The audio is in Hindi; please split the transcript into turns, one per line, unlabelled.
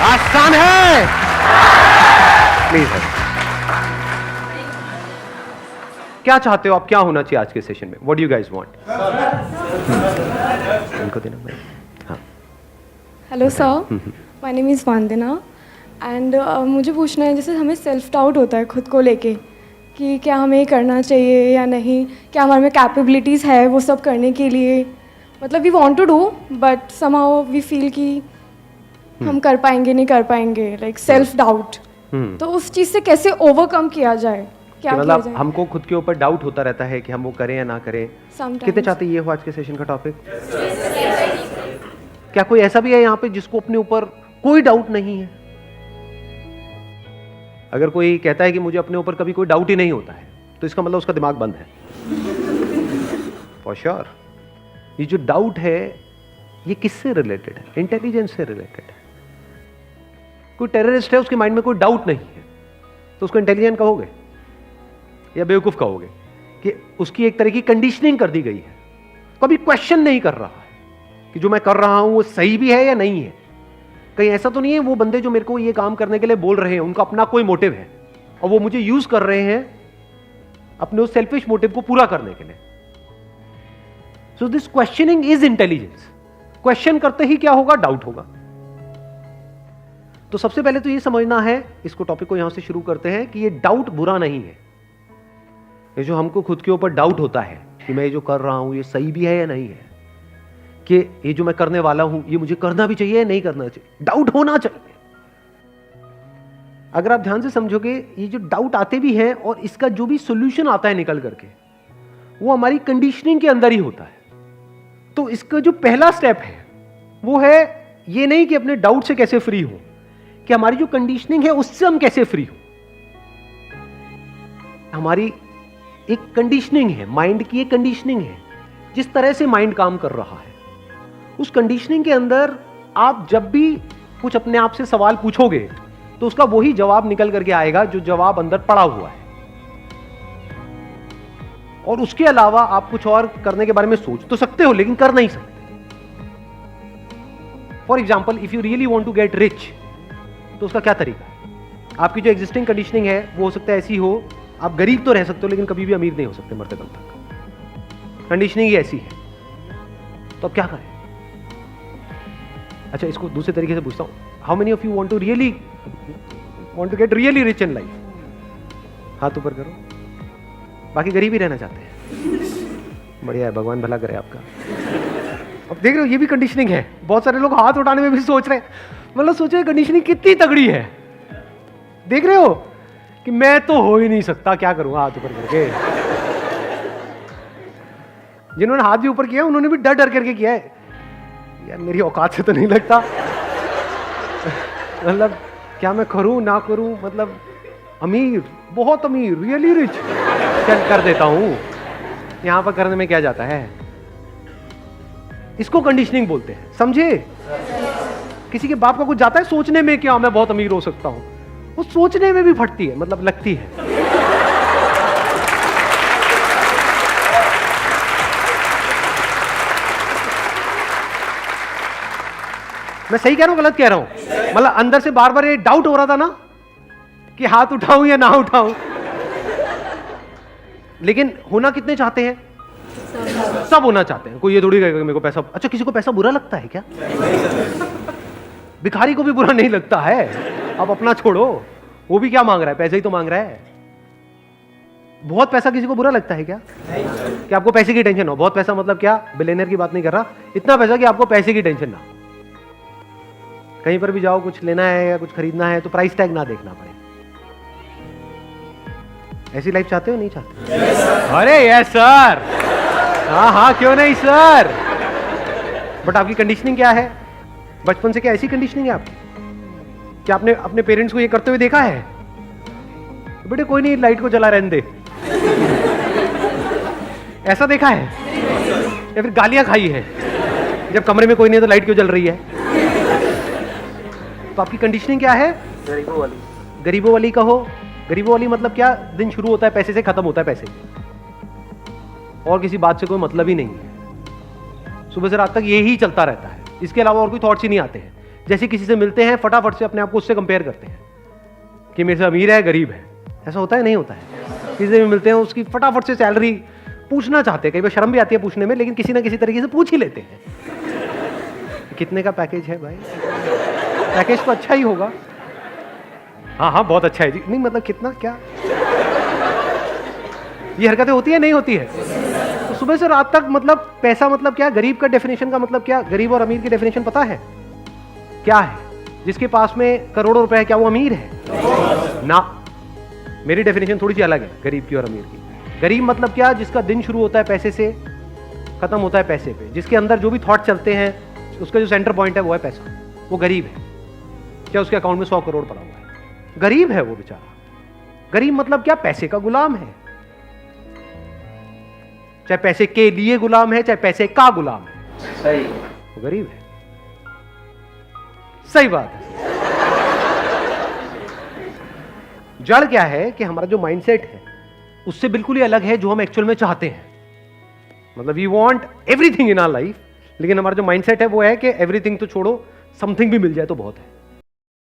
आसान है। प्लीज क्या चाहते हो आप, क्या होना चाहिए आज के सेशन में? What do you guys want? इनको देना भाई। हाँ,
hello sir, my name is Vandana and मुझे पूछना है, जैसे हमें सेल्फ डाउट होता है खुद को लेके कि क्या हमें ये करना चाहिए या नहीं, क्या हमारे में कैपेबिलिटीज़ है वो सब करने के लिए। मतलब we want to do but somehow we feel कि हम कर पाएंगे नहीं कर पाएंगे, लाइक सेल्फ डाउट। तो उस चीज़ से कैसे ओवरकम किया जाए, क्या किया
मतलब
जाए?
हमको खुद के ऊपर डाउट होता रहता है कि हम वो करें या ना करें।
Sometimes.
कितने चाहते ये हो आज के सेशन का टॉपिक? क्या कोई ऐसा भी है यहाँ पे जिसको अपने ऊपर कोई डाउट नहीं है? अगर कोई कहता है कि मुझे अपने ऊपर कभी कोई डाउट ही नहीं होता है, तो इसका मतलब उसका दिमाग बंद है। For sure. ये जो डाउट है ये किससे रिलेटेड है? इंटेलिजेंस से रिलेटेड है। कोई टेररिस्ट है, उसके माइंड में कोई डाउट नहीं है, तो उसको इंटेलिजेंट कहोगे या बेवकूफ कहोगे? कि उसकी एक तरह की कंडीशनिंग कर दी गई है, कभी क्वेश्चन नहीं कर रहा है कि जो मैं कर रहा हूं वो सही भी है या नहीं है। कहीं ऐसा तो नहीं है वो बंदे जो मेरे को ये काम करने के लिए बोल रहे हैं उनका अपना कोई मोटिव है और वो मुझे यूज कर रहे हैं अपने उस सेल्फिश मोटिव को पूरा करने के लिए। So this questioning is intelligence. Question करते ही क्या होगा? डाउट होगा। तो सबसे पहले तो ये समझना है, इसको टॉपिक को यहां से शुरू करते हैं, कि ये डाउट बुरा नहीं है। ये जो हमको खुद के ऊपर डाउट होता है कि मैं ये जो कर रहा हूं ये सही भी है या नहीं है, कि ये जो मैं करने वाला हूं ये मुझे करना भी चाहिए या नहीं करना चाहिए, डाउट होना चाहिए। अगर आप ध्यान से समझोगे, ये जो डाउट आते भी हैं और इसका जो भी सॉल्यूशन आता है निकल करके, वो हमारी कंडीशनिंग के अंदर ही होता है। तो इसका जो पहला स्टेप है वो है ये नहीं कि अपने डाउट से कैसे फ्री हो, कि हमारी जो कंडीशनिंग है उससे हम कैसे फ्री हो। हमारी एक कंडीशनिंग है, माइंड की एक कंडीशनिंग है, जिस तरह से माइंड काम कर रहा है उस कंडीशनिंग के अंदर आप जब भी कुछ अपने आप से सवाल पूछोगे तो उसका वही जवाब निकल करके आएगा जो जवाब अंदर पड़ा हुआ है, और उसके अलावा आप कुछ और करने के बारे में सोच तो सकते हो लेकिन कर नहीं सकते। For example, if you really want to get rich, तो उसका क्या तरीका है? आपकी जो एग्जिस्टिंग कंडीशनिंग है वो हो सकता है ऐसी हो, आप गरीब तो रह सकते हो लेकिन कभी भी अमीर नहीं हो सकते मरते दम तक। कंडीशनिंग ही ऐसी है, तो अब क्या करें? अच्छा, इसको दूसरे तरीके से पूछता हूं, how many of you want to get really rich in life? हाथ ऊपर करो। बाकी गरीब ही रहना चाहते हैं। बढ़िया है, भगवान भला करे आपका। अब देख रहे हो, ये भी कंडीशनिंग है। बहुत सारे लोग हाथ उठाने में भी सोच रहे हैं, मतलब सोचे कंडीशनिंग कितनी तगड़ी है। देख रहे हो कि मैं तो हो ही नहीं सकता, क्या करूंगा हाथ ऊपर करके। जिन्होंने हाथ भी ऊपर किया उन्होंने भी डर डर करके किया है, यार मेरी औकात से तो नहीं लगता। मतलब क्या मैं करूं ना करूं, मतलब अमीर, बहुत अमीर, रियली रिच चल कर देता हूं। यहां पर करने में क्या जाता है? इसको कंडीशनिंग बोलते हैं, समझे? किसी के बाप का कुछ जाता है सोचने में क्या मैं बहुत अमीर हो सकता हूं, वो सोचने में भी फटती है, मतलब लगती है। मैं सही कह रहा हूं गलत कह रहा हूं? मतलब अंदर से बार बार ये डाउट हो रहा था ना कि हाथ उठाऊं या ना उठाऊं, लेकिन होना कितने चाहते हैं? सब होना चाहते हैं। कोई ये थोड़ी कहेगा मेरे को पैसा, अच्छा किसी को पैसा बुरा लगता है क्या? भिखारी को भी बुरा नहीं लगता है। अब अपना छोड़ो, वो भी क्या मांग रहा है? पैसे ही तो मांग रहा है। बहुत पैसा किसी को बुरा लगता है क्या? कि आपको पैसे की टेंशन हो? बहुत पैसा मतलब क्या, बिलियनर की बात नहीं कर रहा, इतना पैसा कि आपको पैसे की टेंशन ना। कहीं पर भी जाओ, कुछ लेना है या कुछ खरीदना है तो प्राइस टैग ना देखना पड़े। ऐसी लाइफ चाहते हो नहीं चाहते? अरे यस सर, हाँ हाँ क्यों नहीं सर। बट आपकी कंडीशनिंग क्या है? बचपन से क्या ऐसी कंडीशनिंग है आपकी? क्या आपने अपने पेरेंट्स को ये करते हुए देखा है? बेटे कोई नहीं, लाइट को जला रहने दे, ऐसा देखा है? या फिर गालियां खाई है जब कमरे में कोई नहीं है तो लाइट क्यों जल रही है? तो आपकी कंडीशनिंग क्या है?
गरीबों वाली।
गरीबों वाली कहो। गरीबों वाली मतलब क्या? दिन शुरू होता है पैसे से, खत्म होता है पैसे, और किसी बात से कोई मतलब ही नहीं है। सुबह से रात तक यही चलता रहता है, इसके अलावा और कोई थॉट्स ही नहीं आते हैं। जैसे किसी से मिलते हैं फटाफट से अपने आप को उससे कंपेयर करते हैं कि मेरे से अमीर है गरीब है। ऐसा होता है नहीं होता है? किसी से भी मिलते हैं उसकी फटाफट से सैलरी पूछना चाहते हैं, कई बार शर्म भी आती है पूछने में, लेकिन किसी ना किसी तरीके से पूछ ही लेते हैं कितने का पैकेज है भाई, पैकेज तो अच्छा ही होगा, हाँ हाँ बहुत अच्छा है जी, नहीं मतलब कितना क्या, ये हरकतें होती है नहीं होती है? तो सुबह से रात तक मतलब पैसा मतलब क्या, गरीब का डेफिनेशन का मतलब क्या, गरीब और अमीर की डेफिनेशन पता है क्या है? जिसके पास में करोड़ों रुपए है क्या वो अमीर है? ना, मेरी डेफिनेशन थोड़ी सी अलग है गरीब की और अमीर की। गरीब मतलब क्या, जिसका दिन शुरू होता है पैसे से, खत्म होता है पैसे पे, जिसके अंदर जो भी थॉट चलते हैं उसका जो सेंटर पॉइंट है वो है पैसा, वो गरीब है। क्या उसके अकाउंट में 100 करोड़ पड़ा हुआ है, गरीब है वो बेचारा। गरीब मतलब क्या, पैसे का गुलाम है, चाहे पैसे के लिए गुलाम है चाहे पैसे का गुलाम है,
सही,
वो गरीब है। सही बात है। जड़ क्या है कि हमारा जो माइंडसेट है उससे बिल्कुल ही अलग है जो हम एक्चुअल में चाहते हैं। मतलब we want everything in our life, लेकिन हमारा जो माइंडसेट है वो है कि एवरीथिंग तो छोड़ो, समथिंग भी मिल जाए तो बहुत है।